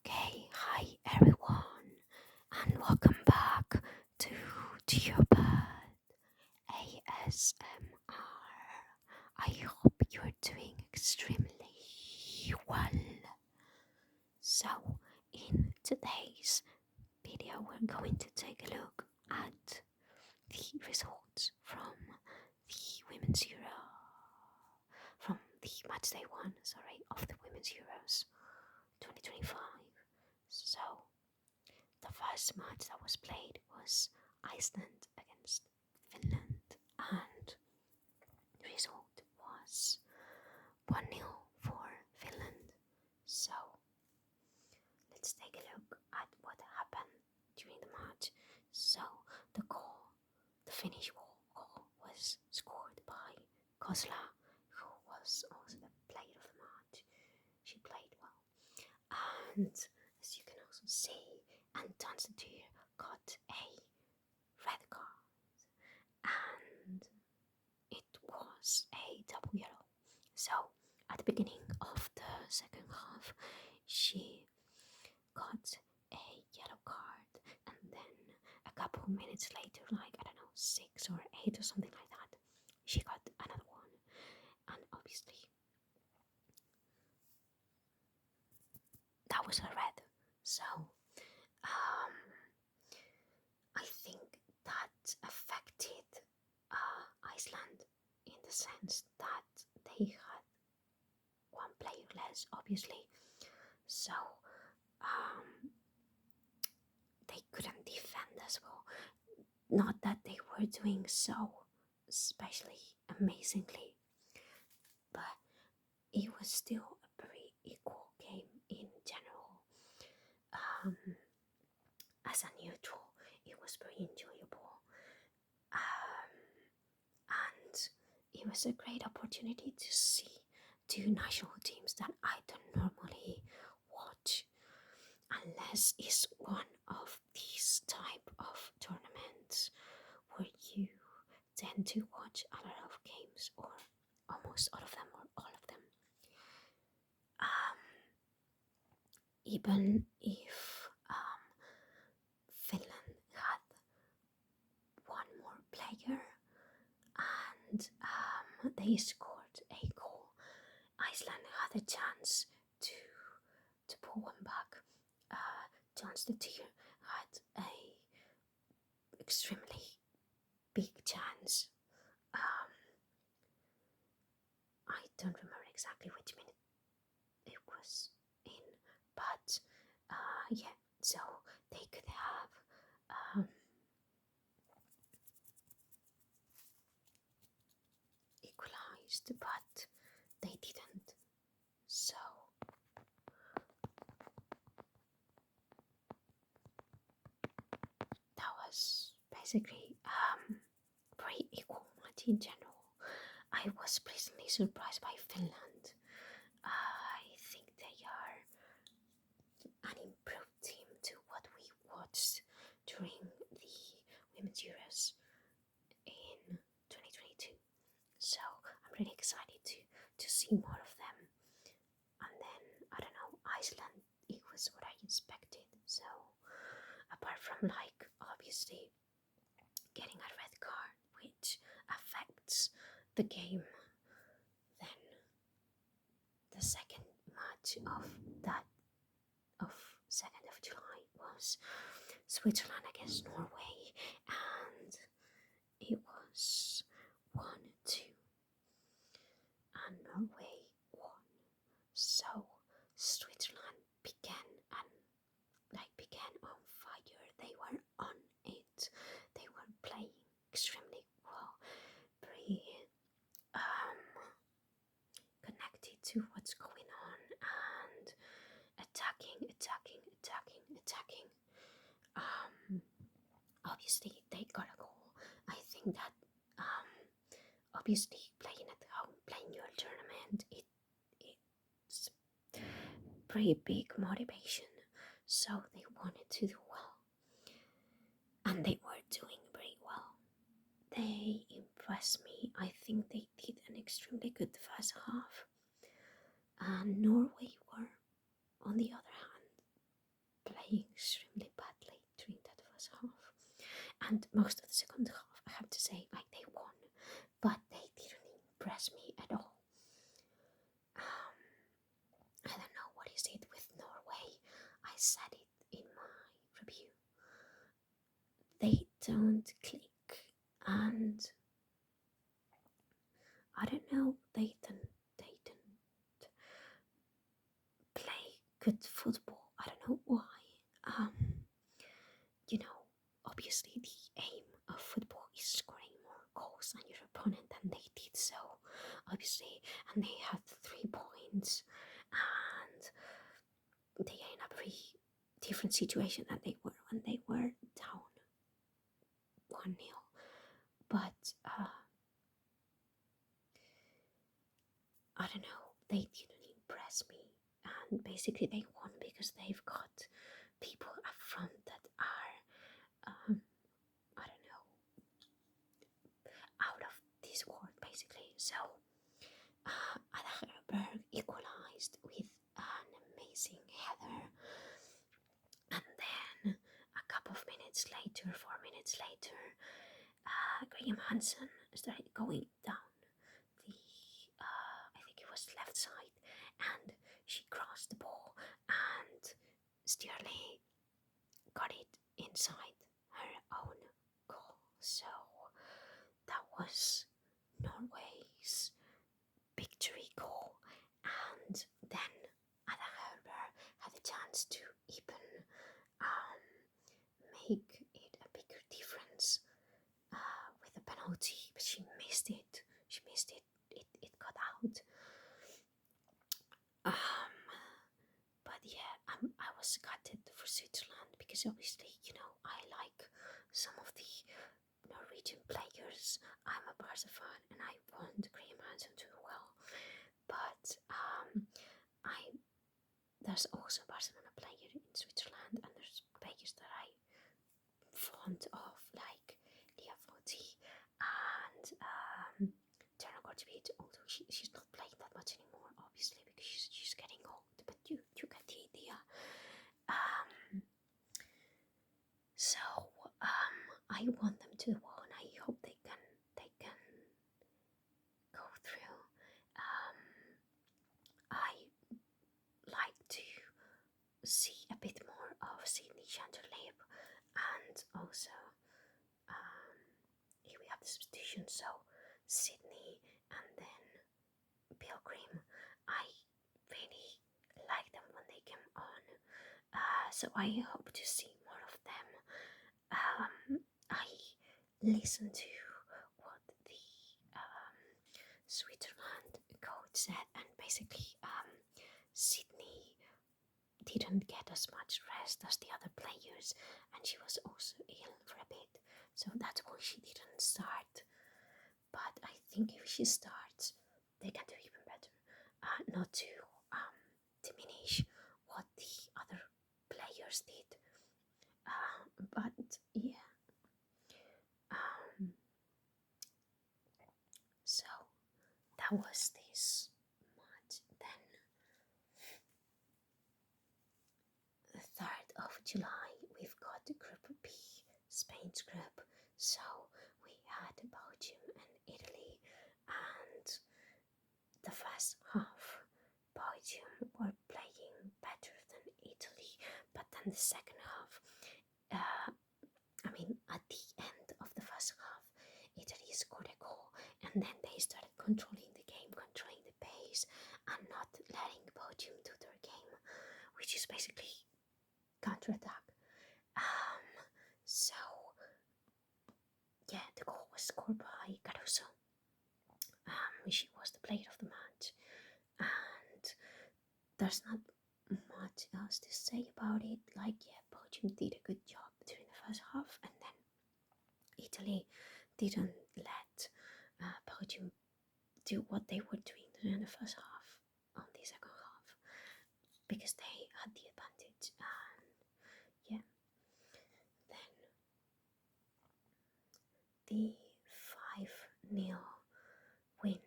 Okay, hi everyone, and welcome back to your bed ASMR. I hope you're doing extremely well. So, in today's video, we're going to take a look at the results from the Women's Euro, from the matchday one, of the Women's Euros 2025. So, the first match that was played was Iceland against Finland, and the result was 1-0 for Finland. So let's take a look at what happened during the match. So the Finnish goal was scored by Kosla, who was also the player of the match. She played well. And as you can also see, Anton Sadir got a red card, and it was a double yellow. So at the beginning of the second half, she got a yellow card, and then a couple minutes later, like I don't know, 6 or 8 or something like that, she got another one, and obviously that was a red. So I think that affected Iceland in the sense that they had one player less, obviously, so they couldn't defend as well. Not that they were doing so especially amazingly, but it was still a very equal game in general. As a neutral, it was very enjoyable. And it was a great opportunity to see two national teams that I don't normally watch unless it's one of these type of tournaments where you tend to watch a lot of games, or almost all of them, or all of them. Even if Finland had one more player and they scored a goal, Iceland had a chance to pull one back. John Steer had a extremely big chance. I don't remember exactly which minute it was in, but yeah, so they could have equalized, but they didn't. So that was basically pretty equal match in general. I was pleasantly surprised by Finland. I think they are an improved team to what we watched during the Women's Euros in 2022. So I'm really excited to see more of them. And then, I don't know, Iceland, it was what I expected. So apart from, like, obviously getting a red card, which affects the game, then the second match of 2nd of July was Switzerland against Norway, and it was 1-2, and Norway won. So Switzerland began on fire. They were on it. They were playing extremely well, very connected to what's going on, and attacking. Obviously, they got a goal. I think that obviously playing at home, playing your tournament, it's pretty big motivation. So they wanted to do well, and they were doing very well. They impressed me. I think they did an extremely good first half, and Norway were, on the other hand, And most of the second half, I have to say, like they won, but they didn't impress me at all. I don't know what is it with Norway. I said it in my review. They don't click, and I don't know. They don't play good football. I don't know why. Um, you know, obviously the aim of football is scoring more goals than your opponent, and they did so, obviously, and they had 3 points, and they are in a very different situation than they were when they were down 1-0. But I don't know, they didn't impress me, and basically they won because they've got people up front that are I don't know, out of this world basically. So Ada equalized with an amazing header, and then a couple of minutes later, 4 minutes later, Graham Hansen started going down the I think it was left side, and she crossed the ball, and Stirling got it inside her own goal. So that was Norway's victory goal, and then Ada Herber had a chance to even make it a bigger difference with a penalty, but she missed it. She missed it. It got out. But yeah, I was gutted for Switzerland because obviously, I like some of the Norwegian players. I'm a Barca fan and I want Graham Hansen to do well. But there's also a Barcelona player in Switzerland, and there's players that I fond of, like Lia Foti and Tara Gortbeat, although she's not playing that much anymore, obviously, because she's getting old, but you get the idea. So I want them to win. I hope they can go through. I like to see a bit more of Sydney Chanterleib, and also here we have the substitution. So Sydney and then Pilgrim. I really like them when they came on. So I hope to see more of them. I listened to what the Switzerland coach said, and basically Sydney didn't get as much rest as the other players, and she was also ill for a bit, so that's why she didn't start. But I think if she starts, they can do even better. Not to diminish what the other players did, but yeah. So that was this month. Then the 3rd of July, we've got Group B, Spain's group. So we had Belgium and Italy, and the first half, Belgium were playing better than Italy, but then the second half, at the end of the first half, Italy scored a goal, and then they started controlling the game, controlling the pace, and not letting Belgium do their game, which is basically counterattack. So yeah, the goal was scored by Caruso. She was the player of the match, and there's not much else to say about it. Like, yeah, Belgium did a good job during the first half, and then Italy didn't let Belgium do what they were doing during the first half on the second half, because they had the advantage. And yeah, then the 5-0 win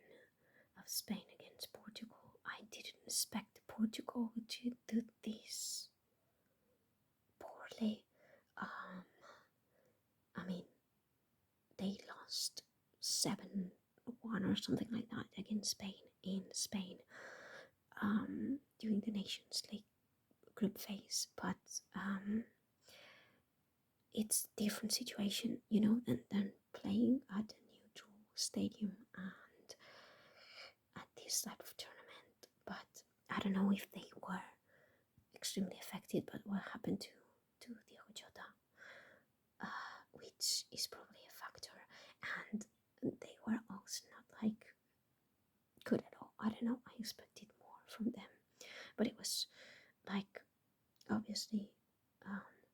of Spain against Portugal. I didn't expect Portugal to do this poorly. 7-1 or something like that against Spain in Spain during the Nations League group phase. But it's different situation, than playing at a neutral stadium and at this type of tournament. But I don't know if they were extremely affected by what happened to Diego Jota, which is probably a factor. And they were also not like good at all. I don't know. I expected more from them, but it was like obviously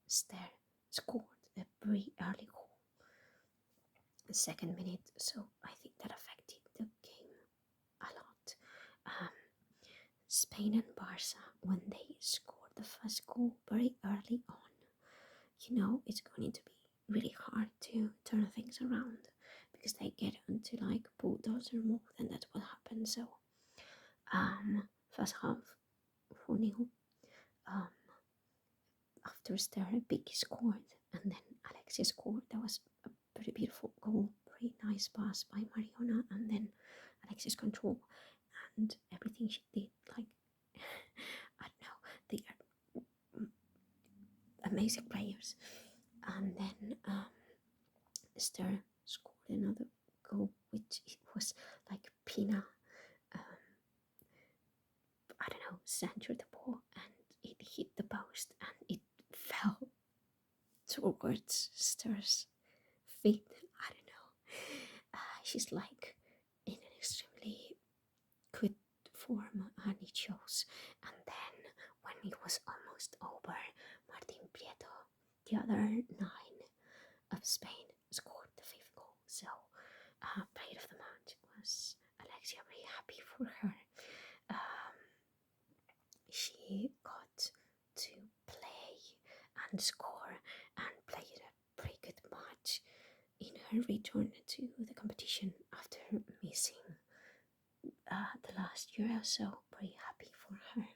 Ster scored a very early goal, the second minute, so I think that affected the game a lot. Spain and Barca, when they scored the first goal very early on, it's going to be really hard to turn things around because they get onto like bulldozer mode, and that's what happened. So, first half 4-0. After Sterling scored, and then Alexis scored. That was a pretty beautiful goal, very nice pass by Mariona, and then Alexis control and everything she did. Like, I don't know, they are amazing players. And then Ster scored another goal, which it was like Pina, I don't know, centered the ball and it hit the post and it fell towards Ster's feet. I don't know. She's like in an extremely good form, and it shows. And then when it was almost over, Martin Prieto, the other 9 of Spain, scored the 5th goal. So, player of the match was Alexia. Very happy for her. She got to play and score and played a pretty good match in her return to the competition after missing the last year or so. Pretty happy for her.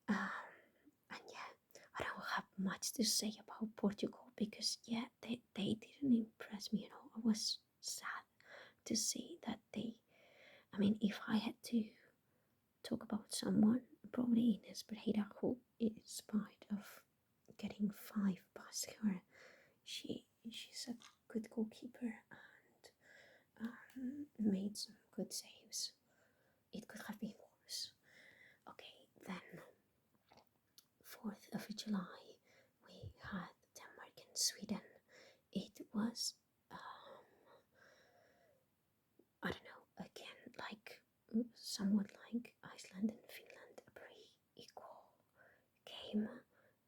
And yeah, I don't have much to say about Portugal because they didn't impress me at all. I was sad to see that if I had to talk about someone, probably Ines Pereira, who, in spite of getting 5 past her, she's a good goalkeeper and made some good saves. It could have been worse. Okay, then 4th of July, we had Denmark and Sweden. It was, I don't know, again, like somewhat like Iceland and Finland, a pretty equal game.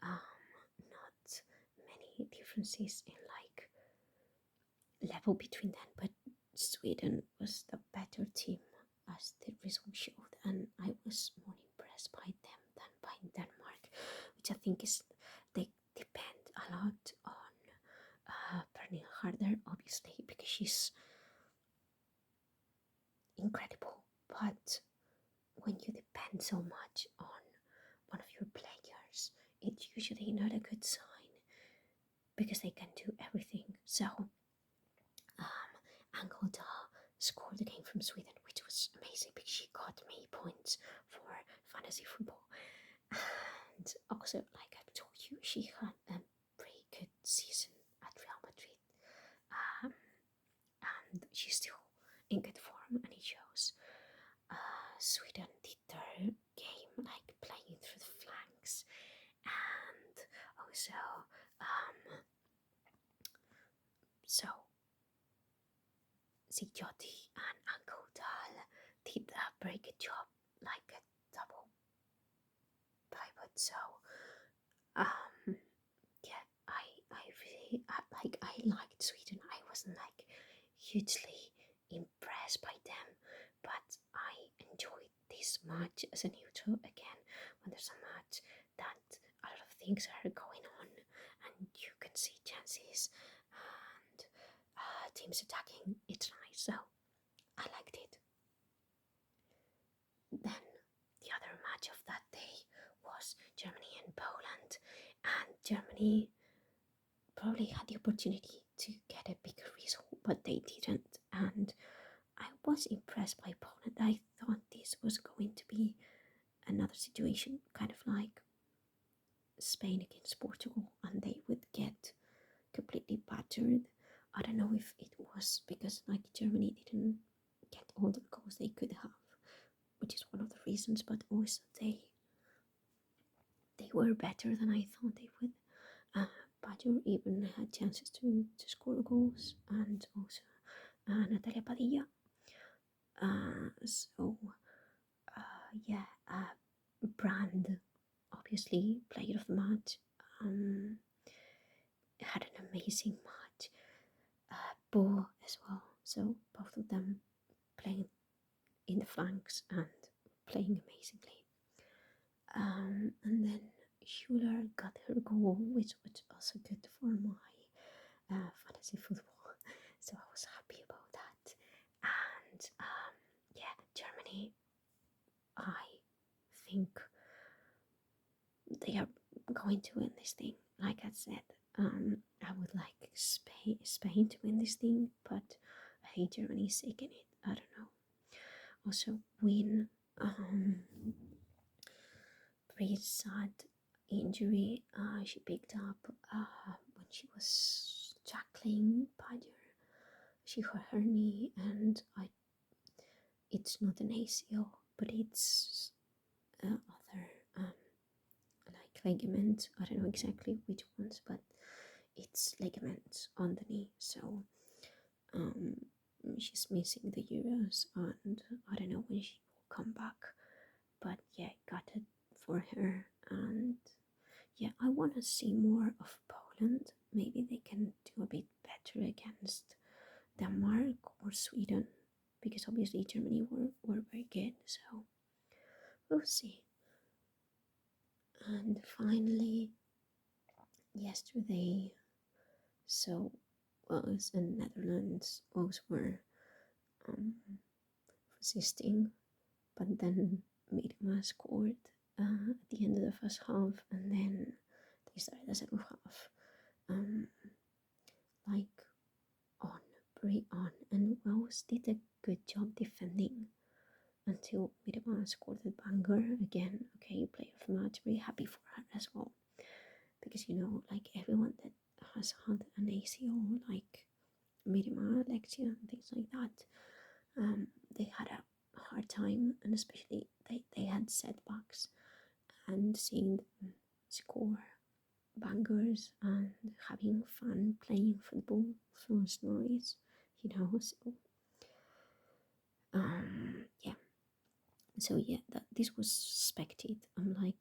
Not many differences in like level between them, but Sweden was the better team as the result showed, and I was more impressed by them than by Denmark, which I think is they depend a lot on Pernille Harder, obviously, because she's incredible, but when you depend so much on one of your players, it's usually not a good sign because they can do everything. So, Angelda scored the game from Sweden, which was amazing because she got me points for fantasy football. And also, like I've told you, she had a pretty good season at Real Madrid. And she's still in good form, and it shows. Sweden did their game like playing through the flanks, and also so Zijotti and Uncle Dal did a very good job, like a double pivot. So yeah, I really I liked Sweden. I wasn't like hugely impressed by them, but I enjoyed this match as a neutral again. When there's a match that a lot of things are going on and you can see chances and teams attacking, it's nice. So I liked it. Then the other match of that day was Germany and Poland, and Germany probably had the opportunity to get a bigger result but they didn't. And I was impressed by Poland. I thought this was going to be another situation, kind of like Spain against Portugal, and they would get completely battered. I don't know if it was because like Germany didn't get all the goals they could have, which is one of the reasons, but also they were better than I thought they would. Baggio even had chances to score goals, and also Natalia Padilla. So yeah, Brand, obviously player of the match, had an amazing match. Bo as well. So both of them playing in the flanks and playing amazingly. And then Schuler got her goal, which was also good for my fantasy football. So I was happy about that. And yeah, Germany, I think they are going to win this thing. Like I said, I would like Spain to win this thing, but I think Germany is taking it. I don't know. Also, win. Pretty sad injury she picked up when she was tackling Badger. She hurt her knee, and it's not an ACL, but it's other like ligament. I don't know exactly which ones, but it's ligaments on the knee. So um, she's missing the Euros, and I don't know when she will come back. But yeah, got it for her, and yeah, I want to see more of Poland. Maybe they can do a bit better against Denmark or Sweden, because obviously Germany were very good. So we'll see. And finally, yesterday, so Wales and Netherlands both were um, resisting, but then Miedema scored at the end of the first half, and then they started the second half like on, pretty on, and Wales did a good job defending until Miedema scored the banger again. Okay, player of the match, very happy for her as well, because you know, like everyone that has had an ACO, like Miedema, Alexia, and things like that, they had a hard time, and especially they had setbacks, and seeing them score bangers and having fun playing football was nice, you know. So yeah, so yeah, that this was suspected. I'm like,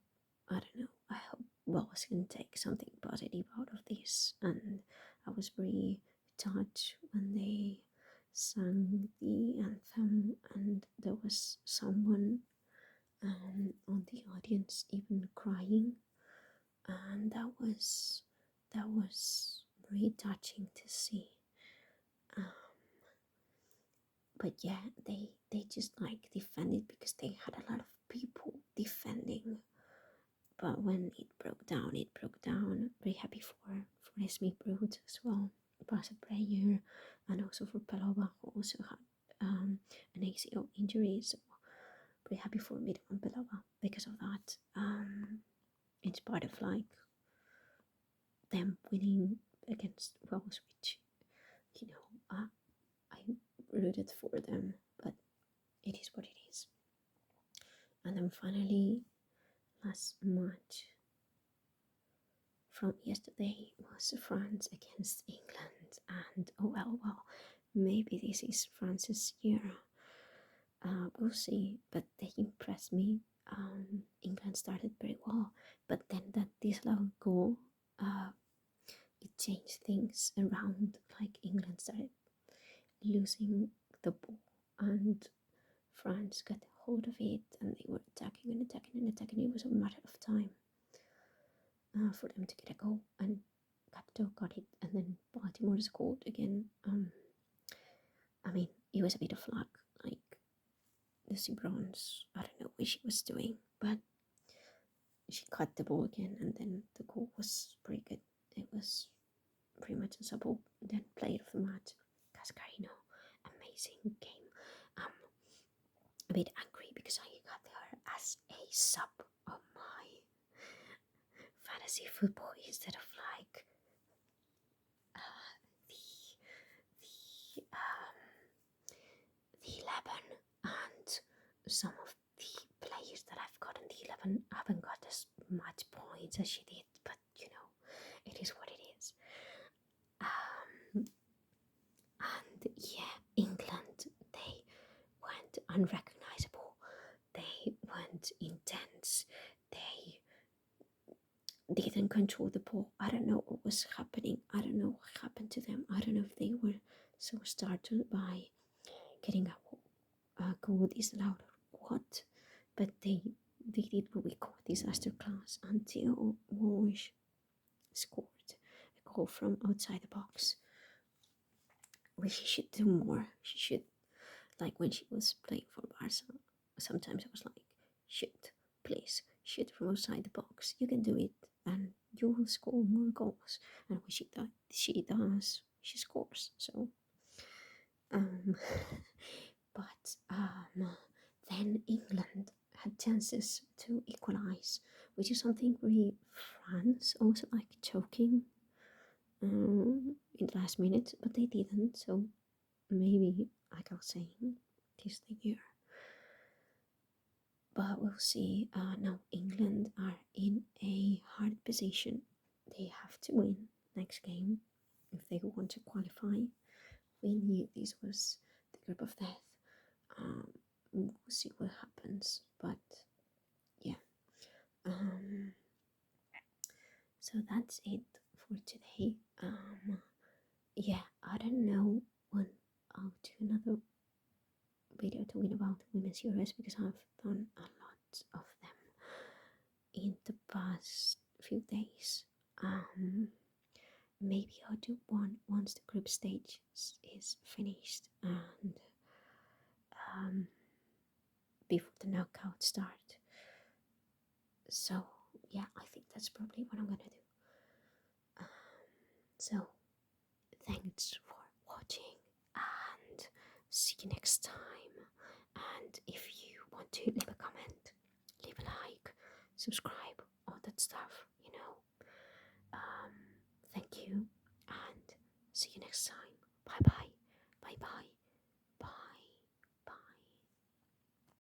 I don't know, I hope Wells can take something positive out of this. And I was very touched when they sang the anthem, and there was someone on the audience even crying, and that was very touching to see. Um, but yeah, they just like defended because they had a lot of people defending. But when it broke down, it broke down. Very happy for Esme Brood as well, as a player, and also for Pelova, who also had an ACL injury. So very happy for Midam and Pelova because of that. It's part of like them winning against Wales, which you know I rooted for them, but it is what it is. And then finally, last match from yesterday was France against England, and oh well, maybe this is France's year. We'll see, but they impressed me. England started very well, but then that disallowed goal, it changed things around. Like England started losing the ball, and France got hold of it, and they were attacking and attacking and attacking. It was a matter of time for them to get a goal, and Cato got it, and then Baltimore scored again. I mean, it was a bit of luck, like Lucy Bronze. I don't know what she was doing, but she caught the ball again, and then the goal was pretty good. It was pretty much a subtle. Then player of the match, Madagascar, amazing game. I'm a bit angry because I got her as a sub on my fantasy football instead of like the the um the 11, and some of the players that I've got in the 11 haven't got as much points as she did, but it is what it is. Um, and yeah, England, they went unrecognizable, they went intense, they didn't control the ball. I don't know what was happening. I don't know what happened to them. I don't know if they were so startled by getting a goal disallowed or what, but they did what we call disaster class until Walsh scored a goal from outside the box, which she should do more. She should, like when she was playing for Barca, sometimes I was like, shoot, please, shoot from outside the box. You can do it and you will score more goals. And when she does, she scores. So, um, but then England had chances to equalize, which is something we France also like choking in the last minute, but they didn't. So maybe, like I was saying, this the year. But we'll see. Now England are in a hard position. They have to win next game if they want to qualify. We knew this was the group of death. We'll see what happens. But yeah. So that's it for today. Yeah, I don't know when I'll do another video talking about women's Euros because I've done a lot of them in the past few days. Maybe I'll do one once the group stage is finished and before the knockout start. So yeah, I think that's probably what I'm gonna do. So thanks for watching and see you next time. And if you want to leave a comment, leave a like, subscribe, all that stuff, Thank you and see you next time. Bye bye. Bye bye.